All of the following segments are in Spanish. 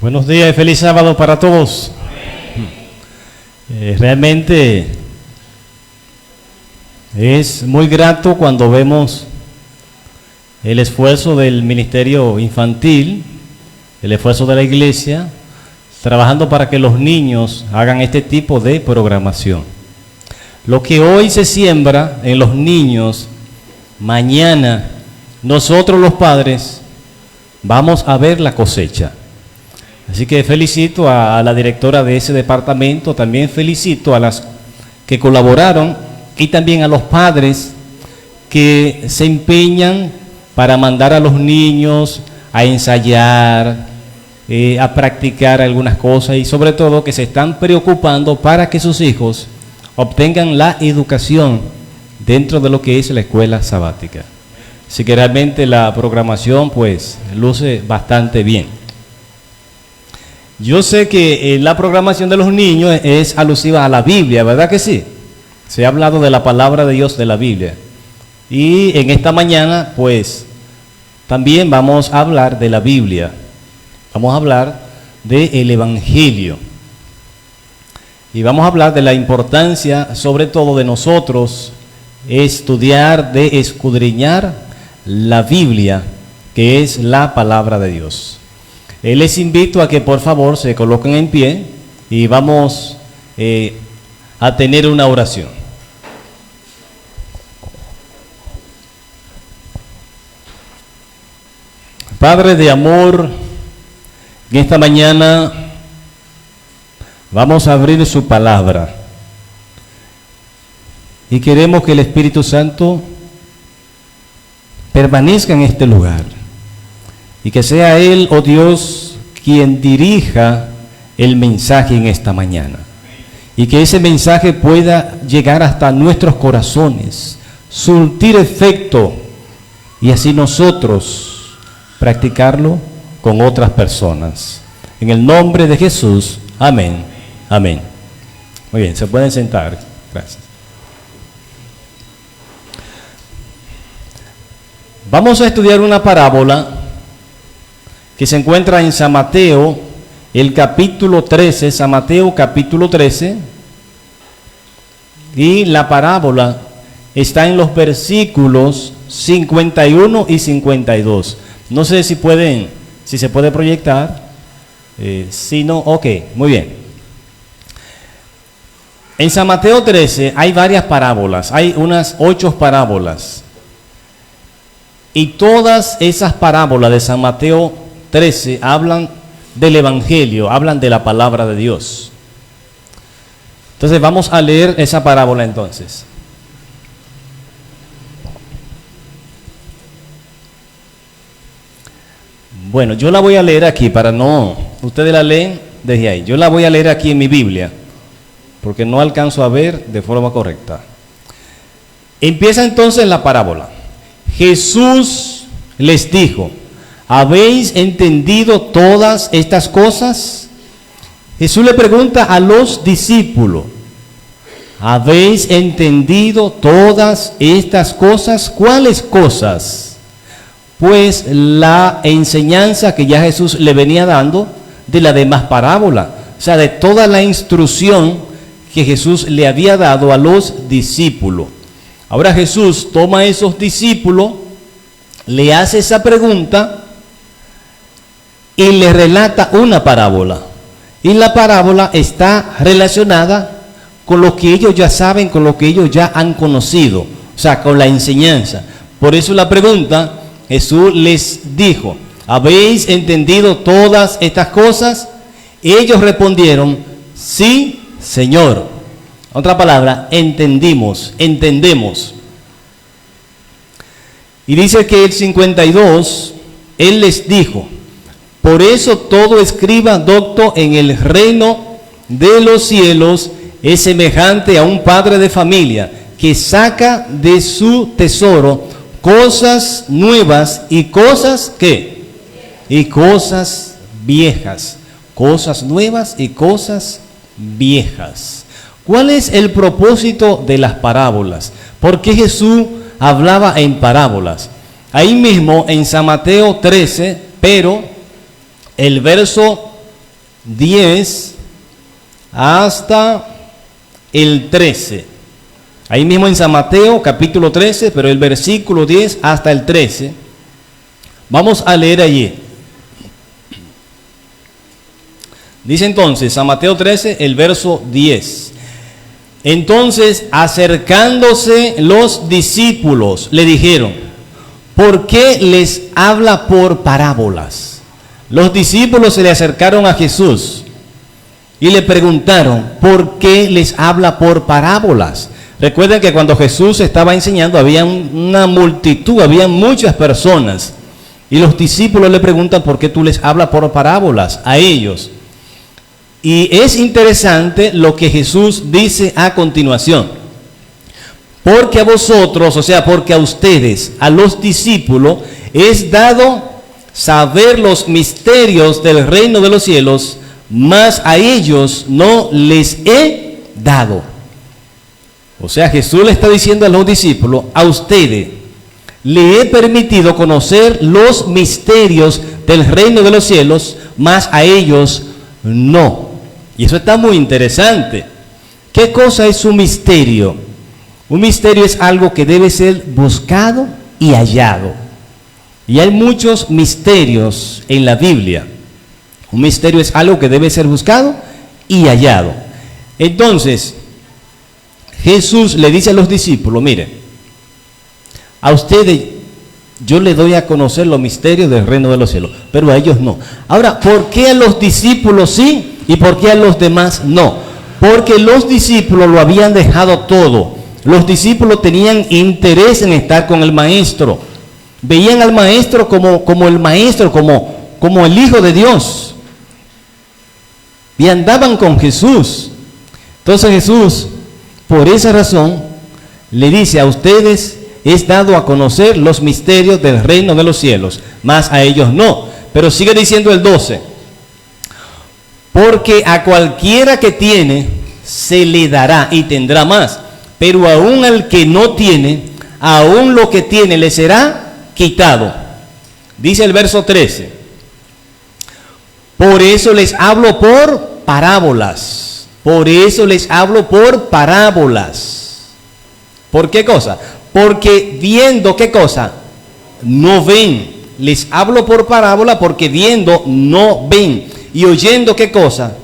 Buenos días y feliz sábado para todos. Realmente es muy grato cuando vemos el esfuerzo del ministerio infantil, el esfuerzo de la iglesia, trabajando para que los niños hagan este tipo de programación. Lo que hoy se siembra en los niños, mañana nosotros los padres vamos a ver la cosecha. Así que felicito a la directora de ese departamento, también felicito a las que colaboraron y también a los padres que se empeñan para mandar a los niños a ensayar, a practicar algunas cosas y sobre todo que se están preocupando para que sus hijos obtengan la educación dentro de lo que es la escuela sabática. Así que realmente la programación pues luce bastante bien. Yo sé que la programación de los niños es alusiva a la Biblia, ¿verdad que sí? Se ha hablado de la palabra de Dios de la Biblia. Y en esta mañana, pues, también vamos a hablar de la Biblia. Vamos a hablar del Evangelio. Y vamos a hablar de la importancia, sobre todo de nosotros, estudiar, de escudriñar la Biblia, que es la palabra de Dios. Les invito a que por favor se coloquen en pie y vamos a tener una oración. Padre de amor, en esta mañana vamos a abrir su palabra y queremos que el Espíritu Santo permanezca en este lugar. Y que sea Él, oh Dios, quien dirija el mensaje en esta mañana. Y que ese mensaje pueda llegar hasta nuestros corazones, surtir efecto, y así nosotros practicarlo con otras personas. En el nombre de Jesús, amén. Amén. Muy bien, se pueden sentar. Gracias. Vamos a estudiar una parábola que se encuentra en San Mateo, el capítulo 13, San Mateo capítulo 13, y la parábola está en los versículos 51 y 52. No sé si se puede proyectar, si no, ok, muy bien. En San Mateo 13 hay varias parábolas, hay unas 8 parábolas, y todas esas parábolas de San Mateo 13 hablan del Evangelio, hablan de la palabra de Dios. Entonces vamos a leer esa parábola entonces. Bueno, yo la voy a leer aquí para no, ustedes la leen desde ahí. Yo la voy a leer aquí en mi Biblia, porque no alcanzo a ver de forma correcta. Empieza entonces la parábola. Jesús les dijo: ¿habéis entendido todas estas cosas? Jesús le pregunta a los discípulos: ¿habéis entendido todas estas cosas? ¿Cuáles cosas? Pues la enseñanza que ya Jesús le venía dando de la demás parábola, o sea, de toda la instrucción que Jesús le había dado a los discípulos. Ahora Jesús toma a esos discípulos, le hace esa pregunta y le relata una parábola. Y la parábola está relacionada con lo que ellos ya saben, con lo que ellos ya han conocido, o sea, con la enseñanza. Por eso la pregunta, Jesús les dijo: ¿habéis entendido todas estas cosas? Ellos respondieron: sí, Señor. Otra palabra, entendemos. Y dice que el 52, Él les dijo: por eso todo escriba docto en el reino de los cielos es semejante a un padre de familia que saca de su tesoro cosas nuevas y cosas ¿qué? Y cosas viejas. Cosas nuevas y cosas viejas. ¿Cuál es el propósito de las parábolas? ¿Por qué Jesús hablaba en parábolas? Ahí mismo en San Mateo 13, pero el verso 10 hasta el 13. Ahí mismo en San Mateo, capítulo 13, pero el versículo 10 hasta el 13. Vamos a leer allí. Dice entonces, San Mateo 13, el verso 10. Entonces, acercándose los discípulos, le dijeron: ¿por qué les habla por parábolas? Los discípulos se le acercaron a Jesús y le preguntaron: ¿por qué les habla por parábolas? Recuerden que cuando Jesús estaba enseñando había una multitud, había muchas personas. Y los discípulos le preguntan: ¿por qué tú les hablas por parábolas a ellos? Y es interesante lo que Jesús dice a continuación. Porque a vosotros, o sea, porque a ustedes, a los discípulos, es dado saber los misterios del reino de los cielos, mas a ellos no les he dado. O sea, Jesús le está diciendo a los discípulos: a ustedes le he permitido conocer los misterios del reino de los cielos, mas a ellos no. Y eso está muy interesante. ¿Qué cosa es un misterio? Un misterio es algo que debe ser buscado y hallado. Y hay muchos misterios en la Biblia. Un misterio es algo que debe ser buscado y hallado. Entonces, Jesús le dice a los discípulos: miren, a ustedes yo les doy a conocer los misterios del reino de los cielos, pero a ellos no. Ahora, ¿por qué a los discípulos sí y por qué a los demás no? Porque los discípulos lo habían dejado todo. Los discípulos tenían interés en estar con el maestro. Veían al maestro como el maestro, como el Hijo de Dios. Y andaban con Jesús. Entonces Jesús, por esa razón, le dice: a ustedes es dado a conocer los misterios del reino de los cielos, mas a ellos no. Pero sigue diciendo el 12: porque a cualquiera que tiene, se le dará y tendrá más. Pero aún al que no tiene, aún lo que tiene le será quitado. Dice el verso 13: por eso les hablo por parábolas. Por eso les hablo por parábolas. ¿Por qué cosa? Porque viendo, ¿qué cosa? No ven. Les hablo por parábola porque viendo no ven. Y oyendo, ¿qué cosa?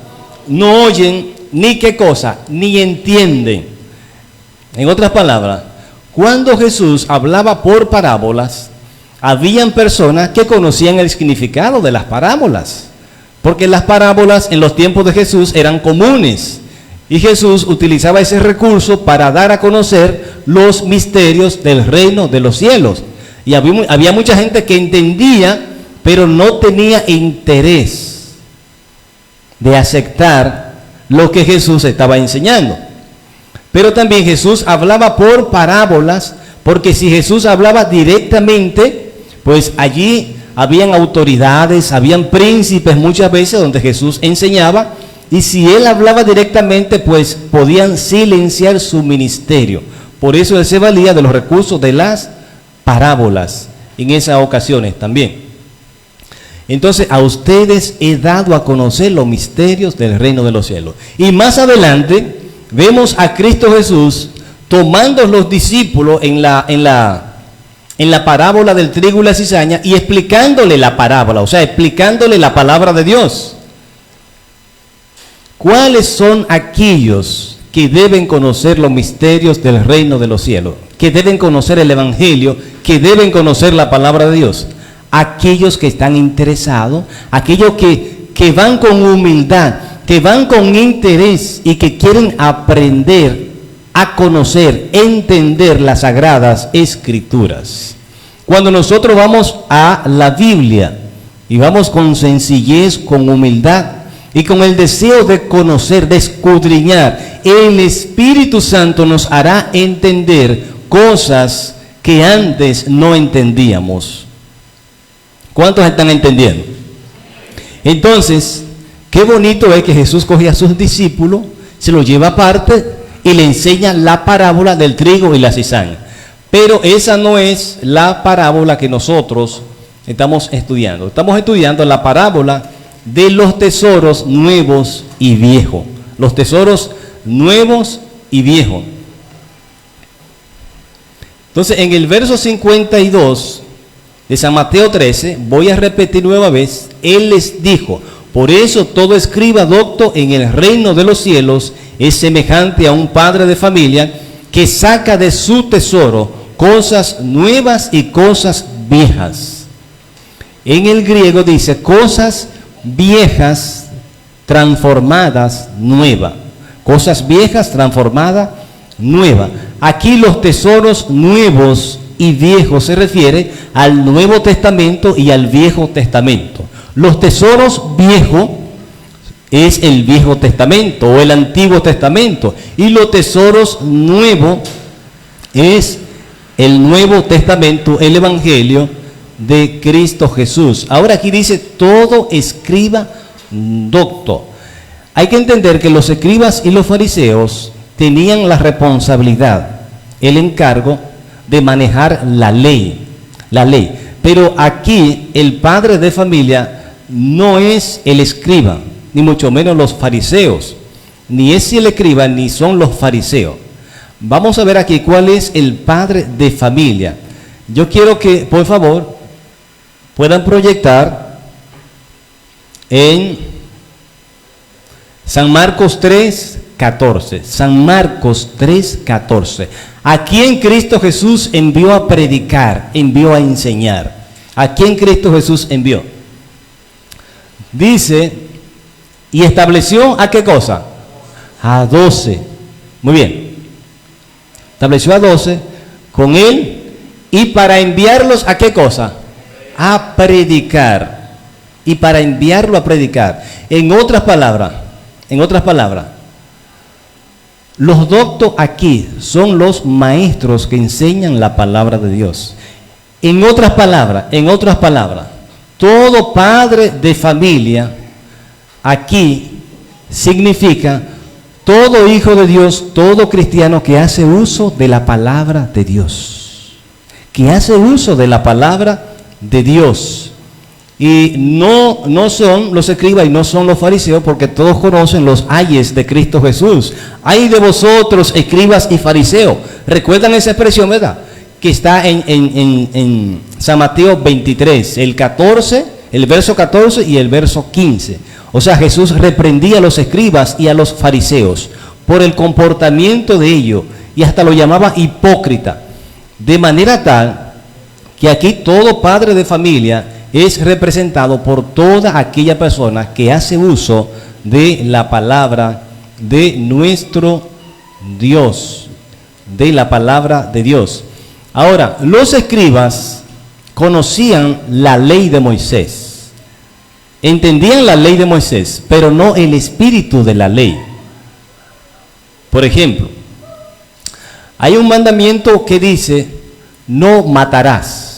No oyen, ni qué cosa, ni entienden. En otras palabras, cuando Jesús hablaba por parábolas, habían personas que conocían el significado de las parábolas. Porque las parábolas en los tiempos de Jesús eran comunes. Y Jesús utilizaba ese recurso para dar a conocer los misterios del reino de los cielos. Y había mucha gente que entendía, pero no tenía interés de aceptar lo que Jesús estaba enseñando. Pero también Jesús hablaba por parábolas, porque si Jesús hablaba directamente, pues allí habían autoridades, habían príncipes muchas veces donde Jesús enseñaba, y si él hablaba directamente, pues podían silenciar su ministerio. Por eso él se valía de los recursos de las parábolas en esas ocasiones también. Entonces, a ustedes he dado a conocer los misterios del reino de los cielos. Y más adelante vemos a Cristo Jesús tomando los discípulos en la parábola del trigo y la cizaña y explicándole la parábola, o sea, explicándole la palabra de Dios. ¿Cuáles son aquellos que deben conocer los misterios del reino de los cielos? Que deben conocer el evangelio, que deben conocer la palabra de Dios. Aquellos que están interesados, aquellos que van con humildad, que van con interés y que quieren aprender a conocer, entender las sagradas escrituras. Cuando nosotros vamos a la Biblia y vamos con sencillez, con humildad y con el deseo de conocer, de escudriñar, el Espíritu Santo nos hará entender cosas que antes no entendíamos. ¿Cuántos están entendiendo? Entonces, qué bonito es que Jesús coge a sus discípulos, se los lleva aparte y le enseña la parábola del trigo y la cizaña. Pero esa no es la parábola que nosotros estamos estudiando. Estamos estudiando la parábola de los tesoros nuevos y viejos. Los tesoros nuevos y viejos. Entonces, en el verso 52 de San Mateo 13, voy a repetir nueva vez, Él les dijo: por eso todo escriba docto en el reino de los cielos es semejante a un padre de familia que saca de su tesoro cosas nuevas y cosas viejas. En el griego dice cosas viejas transformadas nuevas. Cosas viejas transformadas nuevas. Aquí los tesoros nuevos y viejos se refiere al Nuevo Testamento y al Viejo Testamento. Los tesoros viejos es el Viejo Testamento o el Antiguo Testamento, y los tesoros nuevos es el Nuevo Testamento, el Evangelio de Cristo Jesús. Ahora aquí dice todo escriba docto. Hay que entender que los escribas y los fariseos tenían la responsabilidad, el encargo de manejar la ley. Pero aquí el padre de familia no es el escriba, ni mucho menos los fariseos, ni es el escriba, ni son los fariseos. Vamos a ver aquí cuál es el padre de familia. Yo quiero que, por favor, puedan proyectar en San Marcos 3:14. San Marcos 3:14. ¿A quién Cristo Jesús envió a predicar, envió a enseñar? ¿A quién Cristo Jesús envió? Dice, y estableció ¿a qué cosa? A 12. Muy bien. Estableció a 12 con él, y para enviarlos ¿a qué cosa? A predicar. Y para enviarlo a predicar. En otras palabras, los doctos aquí son los maestros que enseñan la palabra de Dios. En otras palabras, todo padre de familia aquí significa todo hijo de Dios, todo cristiano que hace uso de la palabra de Dios. Que hace uso de la palabra de Dios. Y no son los escribas y no son los fariseos, porque todos conocen los ayes de Cristo Jesús. Ay de vosotros, escribas y fariseos. ¿Recuerdan esa expresión, verdad? Que está en San Mateo 23, el verso 14 y el verso 15. O sea, Jesús reprendía a los escribas y a los fariseos por el comportamiento de ellos, y hasta lo llamaba hipócrita. De manera tal que aquí todo padre de familia es representado por toda aquella persona que hace uso de la palabra de nuestro Dios, de la palabra de Dios. Ahora, los escribas conocían la ley de Moisés, entendían la ley de Moisés, pero no el espíritu de la ley. Por ejemplo, hay un mandamiento que dice, no matarás.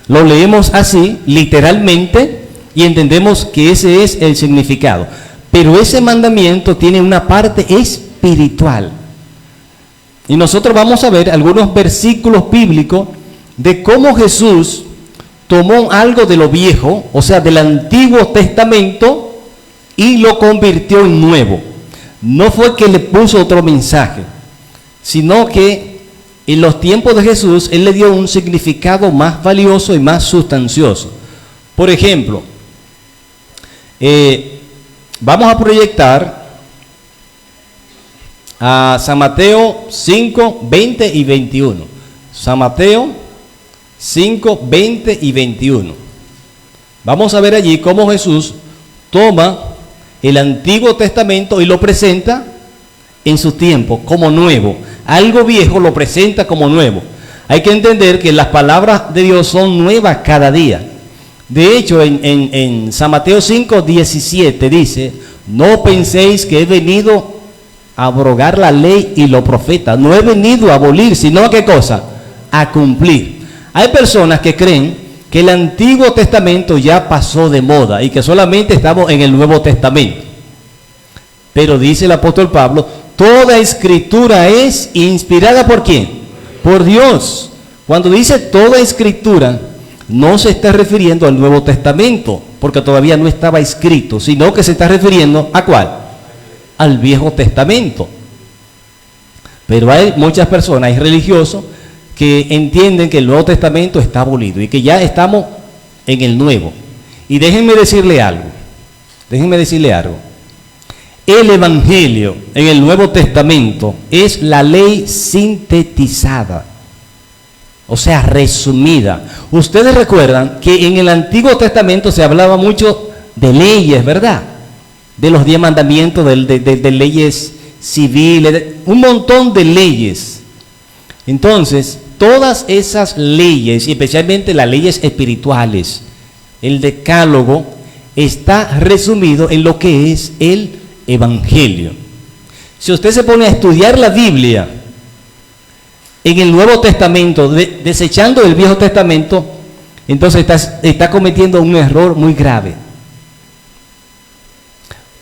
Lo leemos así, literalmente, y entendemos que ese es el significado. Pero ese mandamiento tiene una parte espiritual. Y nosotros vamos a ver algunos versículos bíblicos de cómo Jesús tomó algo de lo viejo, o sea, del Antiguo Testamento, y lo convirtió en nuevo. No fue que le puso otro mensaje, sino que en los tiempos de Jesús, Él le dio un significado más valioso y más sustancioso. Por ejemplo, vamos a proyectar a San Mateo 5, 20 y 21. San Mateo 5, 20 y 21. Vamos a ver allí cómo Jesús toma el Antiguo Testamento y lo presenta en su tiempo como nuevo. Algo viejo lo presenta como nuevo. Hay que entender que las palabras de Dios son nuevas cada día. De hecho, en San Mateo 5, 17 dice, no penséis que he venido a abrogar la ley y los profetas. No he venido a abolir, sino a qué cosa, a cumplir. Hay personas que creen que el Antiguo Testamento ya pasó de moda y que solamente estamos en el Nuevo Testamento. Pero dice el apóstol Pablo, toda escritura es inspirada ¿por quién? Por Dios. Cuando dice toda escritura, no se está refiriendo al Nuevo Testamento, porque todavía no estaba escrito, sino que se está refiriendo ¿a cuál? Al Viejo Testamento. Pero hay muchas personas, hay religiosos, que entienden que el Nuevo Testamento está abolido y que ya estamos en el Nuevo. Y déjenme decirle algo. El Evangelio en el Nuevo Testamento es la ley sintetizada, o sea, resumida. Ustedes recuerdan que en el Antiguo Testamento se hablaba mucho de leyes, ¿verdad? De los 10 mandamientos, de leyes civiles, un montón de leyes. Entonces, todas esas leyes, y especialmente las leyes espirituales, el decálogo, está resumido en lo que es el Evangelio. Si usted se pone a estudiar la Biblia en el Nuevo Testamento, desechando el Viejo Testamento, entonces está cometiendo un error muy grave.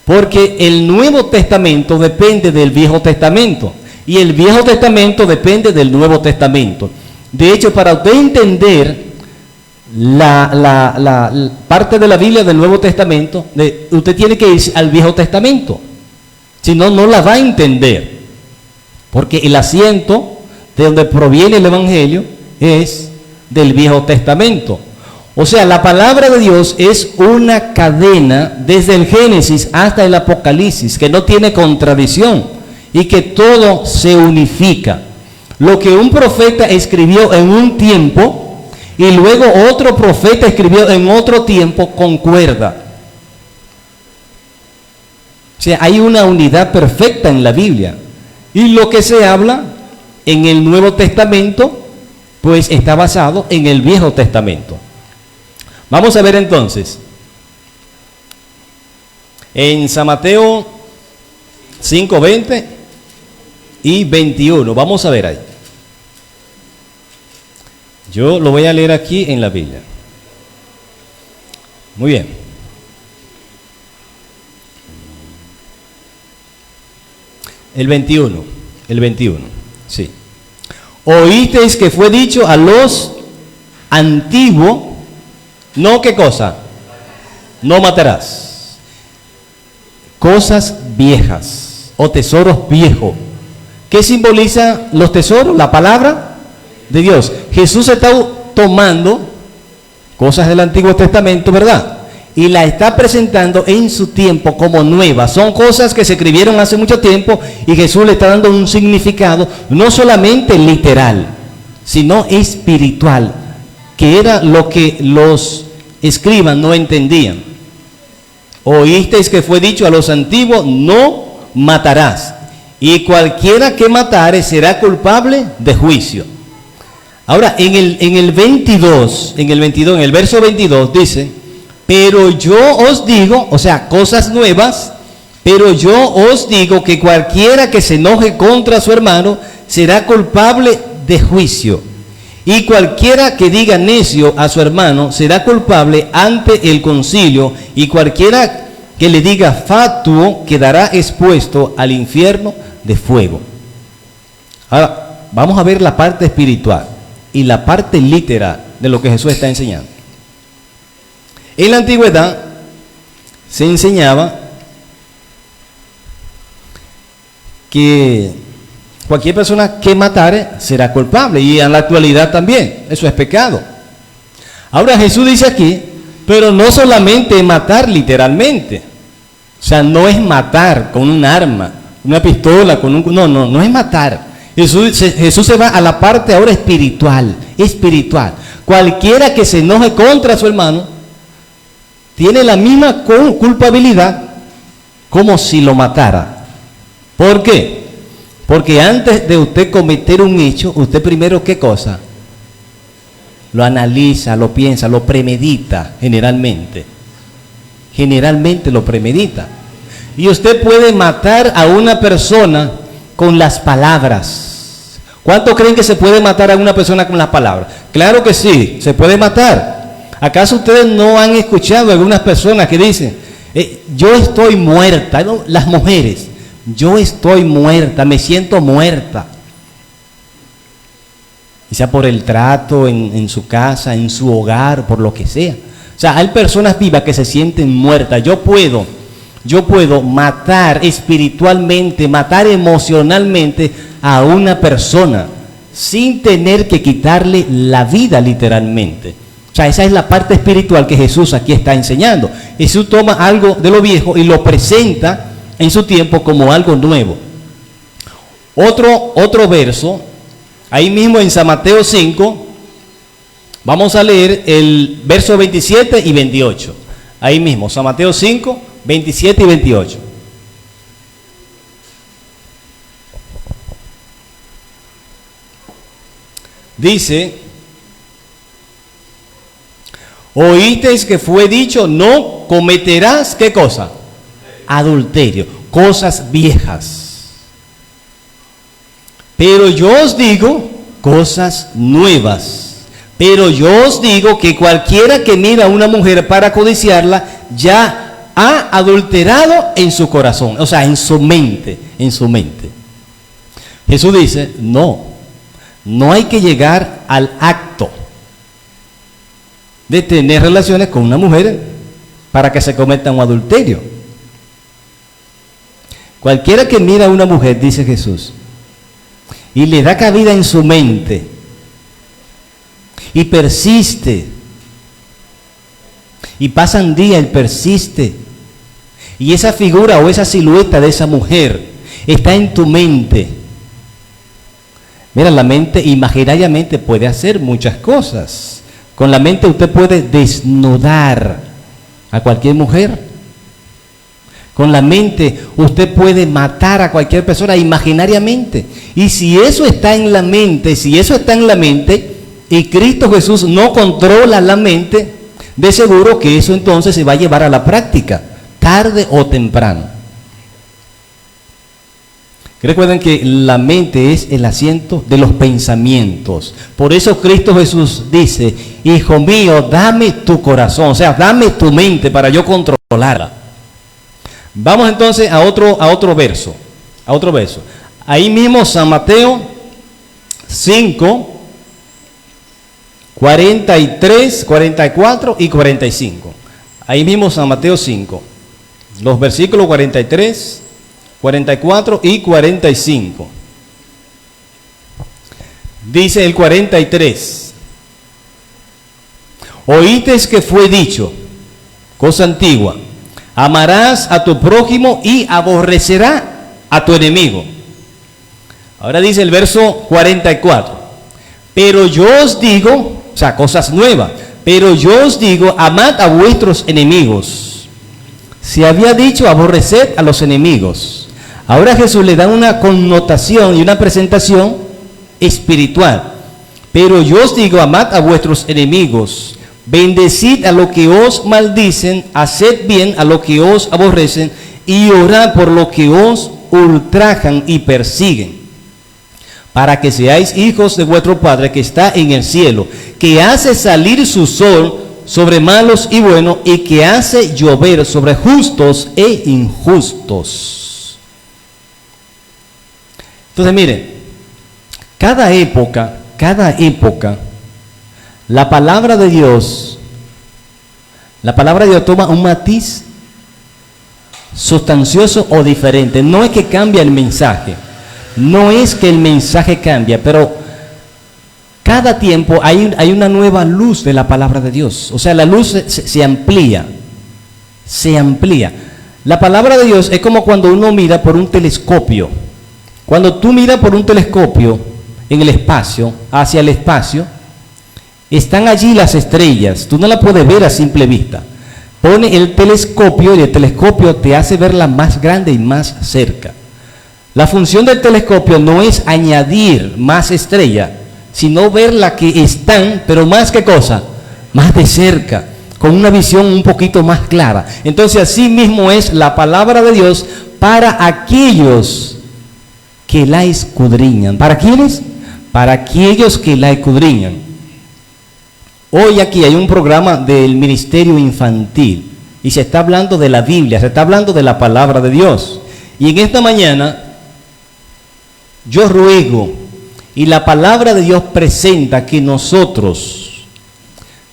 Porque el Nuevo Testamento depende del Viejo Testamento y el Viejo Testamento depende del Nuevo Testamento. De hecho, para usted entender la parte de la Biblia del Nuevo Testamento, usted tiene que ir al Viejo Testamento. Si no, no la va a entender. Porque el asiento de donde proviene el Evangelio es del Viejo Testamento. O sea, la palabra de Dios es una cadena desde el Génesis hasta el Apocalipsis, que no tiene contradicción y que todo se unifica. Lo que un profeta escribió en un tiempo y luego otro profeta escribió en otro tiempo, concuerda. O sea, hay una unidad perfecta en la Biblia. Y lo que se habla en el Nuevo Testamento, pues está basado en el Viejo Testamento. Vamos a ver entonces, en San Mateo 5, 20 y 21, vamos a ver ahí. Yo lo voy a leer aquí en la Biblia. Muy bien. El 21, sí. Oísteis que fue dicho a los antiguos, no, ¿qué cosa? No matarás. Cosas viejas o tesoros viejos. ¿Qué simboliza los tesoros? La palabra de Dios. Jesús está tomando cosas del Antiguo Testamento, ¿verdad? Y la está presentando en su tiempo como nuevas. Son cosas que se escribieron hace mucho tiempo y Jesús le está dando un significado no solamente literal, sino espiritual, que era lo que los escribas no entendían. Oísteis que fue dicho a los antiguos, no matarás, y cualquiera que matare será culpable de juicio. Ahora, en el verso 22 dice, pero yo os digo, o sea, cosas nuevas, pero yo os digo que cualquiera que se enoje contra su hermano será culpable de juicio. Y cualquiera que diga necio a su hermano será culpable ante el concilio, y cualquiera que le diga fatuo quedará expuesto al infierno de fuego. Ahora, vamos a ver la parte espiritual y la parte literal de lo que Jesús está enseñando. En la antigüedad se enseñaba que cualquier persona que matare será culpable, y en la actualidad también, eso es pecado. Ahora Jesús dice aquí, pero no solamente matar literalmente, o sea, no es matar con un arma, una pistola, no es matar. Jesús se va a la parte ahora espiritual. Cualquiera que se enoje contra su hermano tiene la misma culpabilidad como si lo matara. ¿Por qué? Porque antes de usted cometer un hecho, usted primero, ¿qué cosa? Lo analiza, lo piensa, lo premedita generalmente. Generalmente lo premedita. Y usted puede matar a una persona con las palabras. ¿Cuánto creen que se puede matar a una persona con las palabras? Claro que sí, se puede matar. ¿Acaso ustedes no han escuchado a algunas personas que dicen, yo estoy muerta? ¿No? Las mujeres, yo estoy muerta, me siento muerta. Quizá por el trato en su casa, en su hogar, por lo que sea. O sea, hay personas vivas que se sienten muertas. Yo puedo matar espiritualmente, matar emocionalmente a una persona sin tener que quitarle la vida literalmente. O sea, esa es la parte espiritual que Jesús aquí está enseñando. Jesús toma algo de lo viejo y lo presenta en su tiempo como algo nuevo. Otro verso, ahí mismo en San Mateo 5, vamos a leer el verso 27 y 28. Ahí mismo, San Mateo 5, 27 y 28. Dice: oísteis que fue dicho, no cometerás, ¿qué cosa? Adulterio, cosas viejas. Pero yo os digo cosas nuevas. Pero yo os digo que cualquiera que mira a una mujer para codiciarla, ya ha adulterado en su corazón, o sea, en su mente. Jesús dice, no hay que llegar al acto de tener relaciones con una mujer para que se cometa un adulterio. Cualquiera que mira a una mujer, dice Jesús, y le da cabida en su mente, y persiste, y pasan días y persiste, y esa figura o esa silueta de esa mujer está en tu mente. Mira, la mente imaginariamente puede hacer muchas cosas. Con la mente usted puede desnudar a cualquier mujer. Con la mente usted puede matar a cualquier persona imaginariamente. Y si eso está en la mente, y Cristo Jesús no controla la mente, de seguro que eso entonces se va a llevar a la práctica, tarde o temprano. Recuerden que la mente es el asiento de los pensamientos. Por eso Cristo Jesús dice, hijo mío, dame tu corazón, o sea, dame tu mente para yo controlarla. Vamos entonces a otro verso. Ahí mismo San Mateo 5, 43, 44 y 45. Ahí mismo San Mateo 5, los versículos 43, 44 y 45. Dice el 43: oísteis que fue dicho, cosa antigua, amarás a tu prójimo y aborrecerás a tu enemigo. Ahora dice el verso 44: pero yo os digo, o sea, cosas nuevas, pero yo os digo, amad a vuestros enemigos. Se había dicho aborreced a los enemigos. Ahora Jesús le da una connotación y una presentación espiritual. Pero yo os digo, amad a vuestros enemigos, bendecid a los que os maldicen, haced bien a los que os aborrecen, y orad por los que os ultrajan y persiguen, para que seáis hijos de vuestro Padre que está en el cielo, que hace salir su sol sobre malos y buenos, y que hace llover sobre justos e injustos. Entonces miren, cada época, la palabra de Dios toma un matiz sustancioso o diferente. No es que cambia el mensaje, no es que el mensaje cambia, pero cada tiempo hay una nueva luz de la palabra de Dios. O sea, la luz se amplía. La palabra de Dios es como cuando uno mira por un telescopio. Cuando tú miras por un telescopio en el espacio, hacia el espacio, están allí las estrellas. Tú no las puedes ver a simple vista. Pone el telescopio y el telescopio te hace verla más grande y más cerca. La función del telescopio no es añadir más estrellas, sino ver las que están, pero más que cosa, más de cerca, con una visión un poquito más clara. Entonces así mismo es la palabra de Dios para aquellos que la escudriñan. ¿Para quiénes? Para aquellos que la escudriñan. Hoy aquí hay un programa del ministerio infantil y se está hablando de la Biblia, se está hablando de la palabra de Dios. Y en esta mañana yo ruego, y la palabra de Dios presenta que nosotros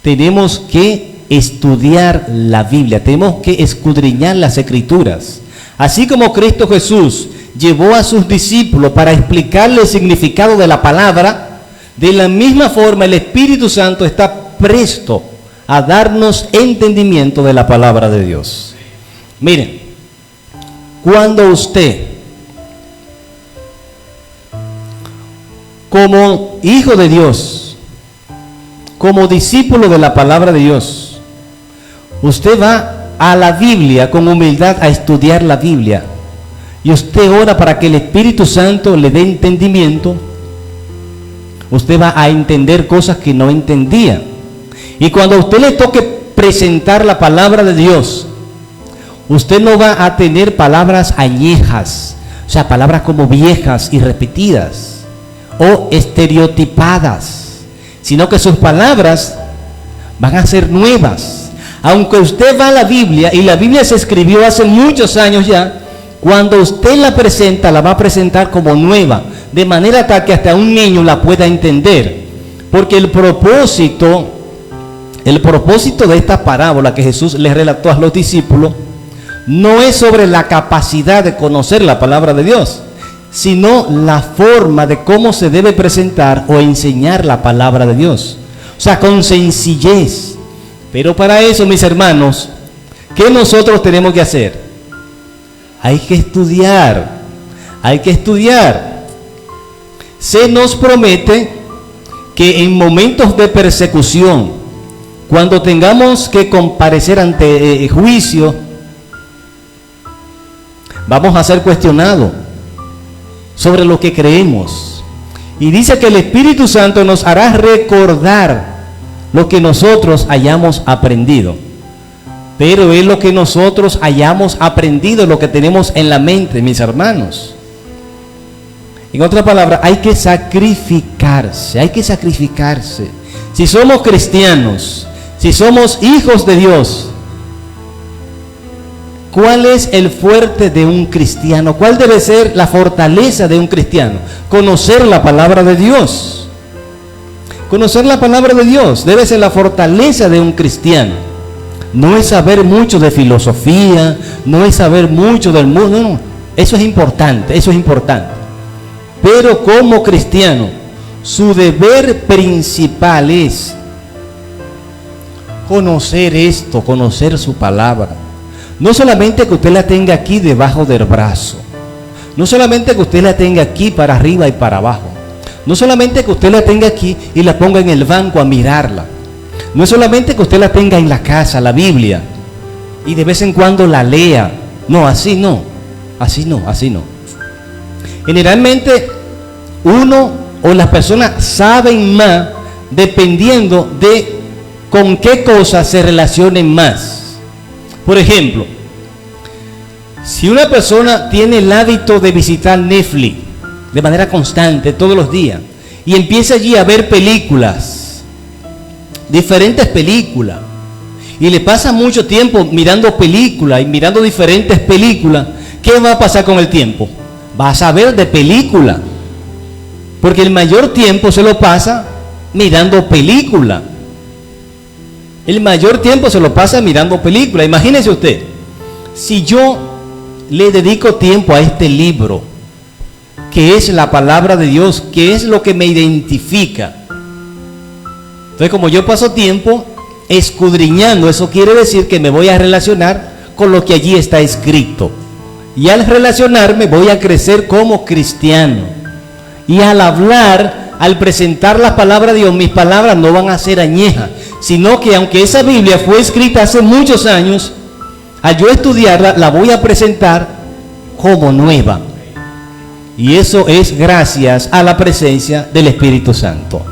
tenemos que estudiar la Biblia, tenemos que escudriñar las Escrituras. Así como Cristo Jesús llevó a sus discípulos para explicarle el significado de la palabra, de la misma forma el Espíritu Santo está presto a darnos entendimiento de la palabra de Dios. Miren, cuando usted, como hijo de Dios, como discípulo de la palabra de Dios, usted va a la Biblia con humildad a estudiar la Biblia, y usted ora para que el Espíritu Santo le dé entendimiento, usted va a entender cosas que no entendía. Y cuando a usted le toque presentar la palabra de Dios, usted no va a tener palabras añejas, o sea, palabras como viejas y repetidas o estereotipadas, sino que sus palabras van a ser nuevas. Aunque usted va a la Biblia, y la Biblia se escribió hace muchos años ya, cuando usted la presenta, la va a presentar como nueva, de manera tal que hasta un niño la pueda entender. Porque el propósito de esta parábola que Jesús le relató a los discípulos no es sobre la capacidad de conocer la palabra de Dios, sino la forma de cómo se debe presentar o enseñar la palabra de Dios. O sea, con sencillez. Pero para eso, mis hermanos, ¿qué nosotros tenemos que hacer? Hay que estudiar, hay que estudiar. Se nos promete que en momentos de persecución, cuando tengamos que comparecer ante juicio, vamos a ser cuestionados sobre lo que creemos. Y dice que el Espíritu Santo nos hará recordar lo que nosotros hayamos aprendido. Pero es lo que nosotros hayamos aprendido, lo que tenemos en la mente, mis hermanos. En otras palabras, hay que sacrificarse, hay que sacrificarse. Si somos cristianos, si somos hijos de Dios, ¿cuál es el fuerte de un cristiano? ¿Cuál debe ser la fortaleza de un cristiano? Conocer la palabra de Dios. Conocer la palabra de Dios debe ser la fortaleza de un cristiano. No es saber mucho de filosofía, no es saber mucho del mundo, no. Eso es importante, eso es importante. Pero como cristiano, su deber principal es conocer esto, conocer su palabra. No solamente que usted la tenga aquí debajo del brazo, no solamente que usted la tenga aquí para arriba y para abajo, no solamente que usted la tenga aquí y la ponga en el banco a mirarla, no es solamente que usted la tenga en la casa, la Biblia, y de vez en cuando la lea. No, así no, así no, así no. Generalmente uno o las personas saben más dependiendo de con qué cosas se relacionen más. Por ejemplo, si una persona tiene el hábito de visitar Netflix de manera constante todos los días y empieza allí a ver películas, diferentes películas, y le pasa mucho tiempo mirando películas y mirando diferentes películas, ¿qué va a pasar con el tiempo? Va a saber de película, porque el mayor tiempo se lo pasa mirando película. El mayor tiempo se lo pasa mirando películas. Imagínese usted, si yo le dedico tiempo a este libro, que es la palabra de Dios, que es lo que me identifica. Entonces, como yo paso tiempo escudriñando, eso quiere decir que me voy a relacionar con lo que allí está escrito. Y al relacionarme voy a crecer como cristiano. Y al hablar, al presentar la palabra de Dios, mis palabras no van a ser añejas, sino que aunque esa Biblia fue escrita hace muchos años, al yo estudiarla, la voy a presentar como nueva. Y eso es gracias a la presencia del Espíritu Santo.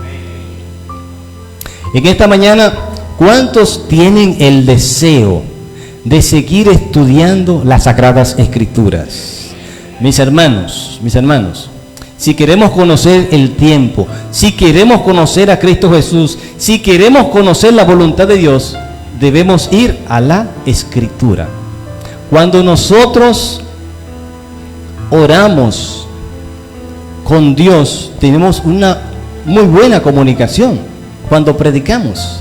En esta mañana, ¿cuántos tienen el deseo de seguir estudiando las Sagradas Escrituras? Mis hermanos, si queremos conocer el tiempo, si queremos conocer a Cristo Jesús, si queremos conocer la voluntad de Dios, debemos ir a la Escritura. Cuando nosotros oramos con Dios, tenemos una muy buena comunicación. Cuando predicamos,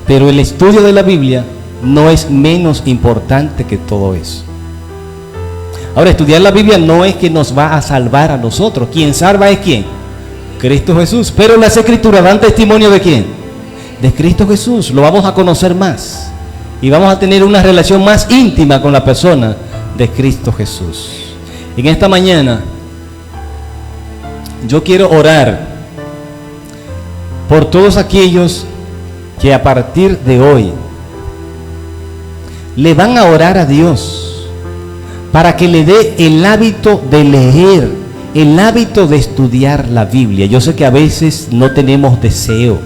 Pero el estudio de la Biblia no es menos importante que todo eso. Ahora, estudiar la Biblia no es que nos va a salvar a nosotros. Quien salva es ¿quién? Cristo Jesús. Pero las Escrituras dan testimonio ¿de quién? De Cristo Jesús. Lo vamos a conocer más. Y vamos a tener una relación más íntima con la persona de Cristo Jesús. En esta mañana, yo quiero orar por todos aquellos que a partir de hoy le van a orar a Dios para que le dé el hábito de leer, el hábito de estudiar la Biblia. Yo sé que a veces no tenemos deseo,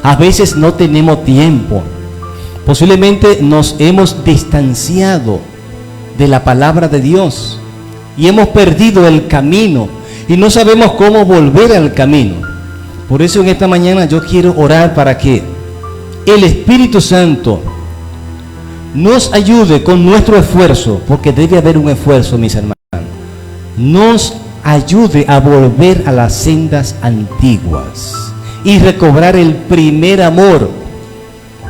a veces no tenemos tiempo, posiblemente nos hemos distanciado de la palabra de Dios y hemos perdido el camino y no sabemos cómo volver al camino. Por eso en esta mañana yo quiero orar para que el Espíritu Santo nos ayude con nuestro esfuerzo, porque debe haber un esfuerzo, mis hermanos, nos ayude a volver a las sendas antiguas y recobrar el primer amor.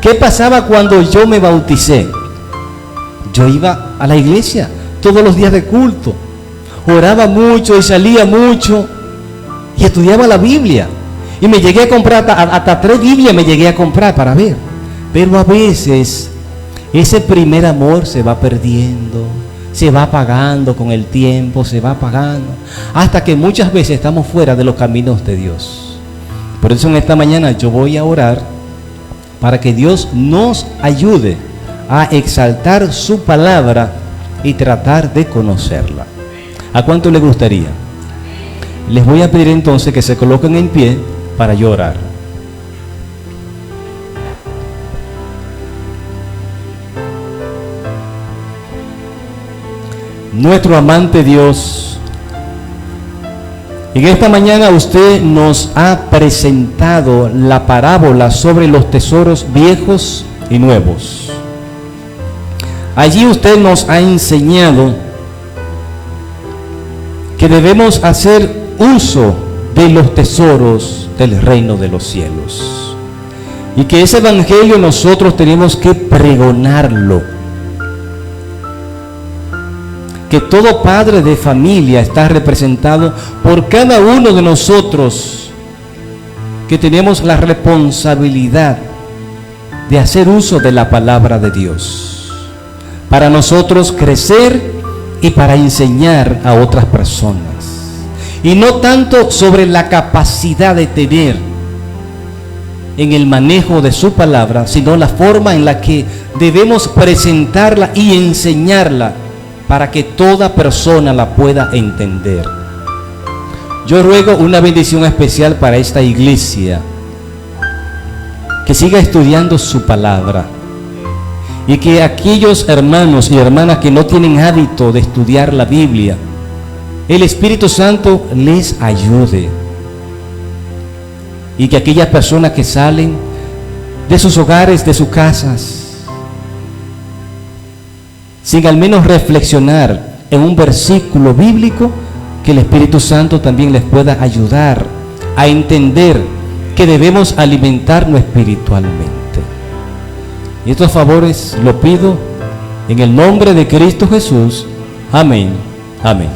¿Qué pasaba cuando yo me bauticé? Yo iba a la iglesia todos los días de culto, oraba mucho y salía mucho y estudiaba la Biblia. Y me llegué a comprar, hasta 3 Biblias me llegué a comprar para ver. Pero a veces ese primer amor se va perdiendo, se va apagando con el tiempo, se va apagando, hasta que muchas veces estamos fuera de los caminos de Dios. Por eso en esta mañana yo voy a orar para que Dios nos ayude a exaltar su palabra y tratar de conocerla. ¿A cuánto le gustaría? Les voy a pedir entonces que se coloquen en pie para yo orar. Nuestro amante Dios, en esta mañana usted nos ha presentado la parábola sobre los tesoros viejos y nuevos. Allí usted nos ha enseñado que debemos hacer uso de los tesoros del reino de los cielos y que ese evangelio nosotros tenemos que pregonarlo, que todo padre de familia está representado por cada uno de nosotros, que tenemos la responsabilidad de hacer uso de la palabra de Dios para nosotros crecer y para enseñar a otras personas. Y no tanto sobre la capacidad de tener en el manejo de su palabra, sino la forma en la que debemos presentarla y enseñarla para que toda persona la pueda entender. Yo ruego una bendición especial para esta iglesia, que siga estudiando su palabra, y que aquellos hermanos y hermanas que no tienen hábito de estudiar la Biblia, el Espíritu Santo les ayude, y que aquellas personas que salen de sus hogares, de sus casas, sin al menos reflexionar en un versículo bíblico, que el Espíritu Santo también les pueda ayudar a entender que debemos alimentarnos espiritualmente. Y estos favores lo pido en el nombre de Cristo Jesús. Amén. Amén.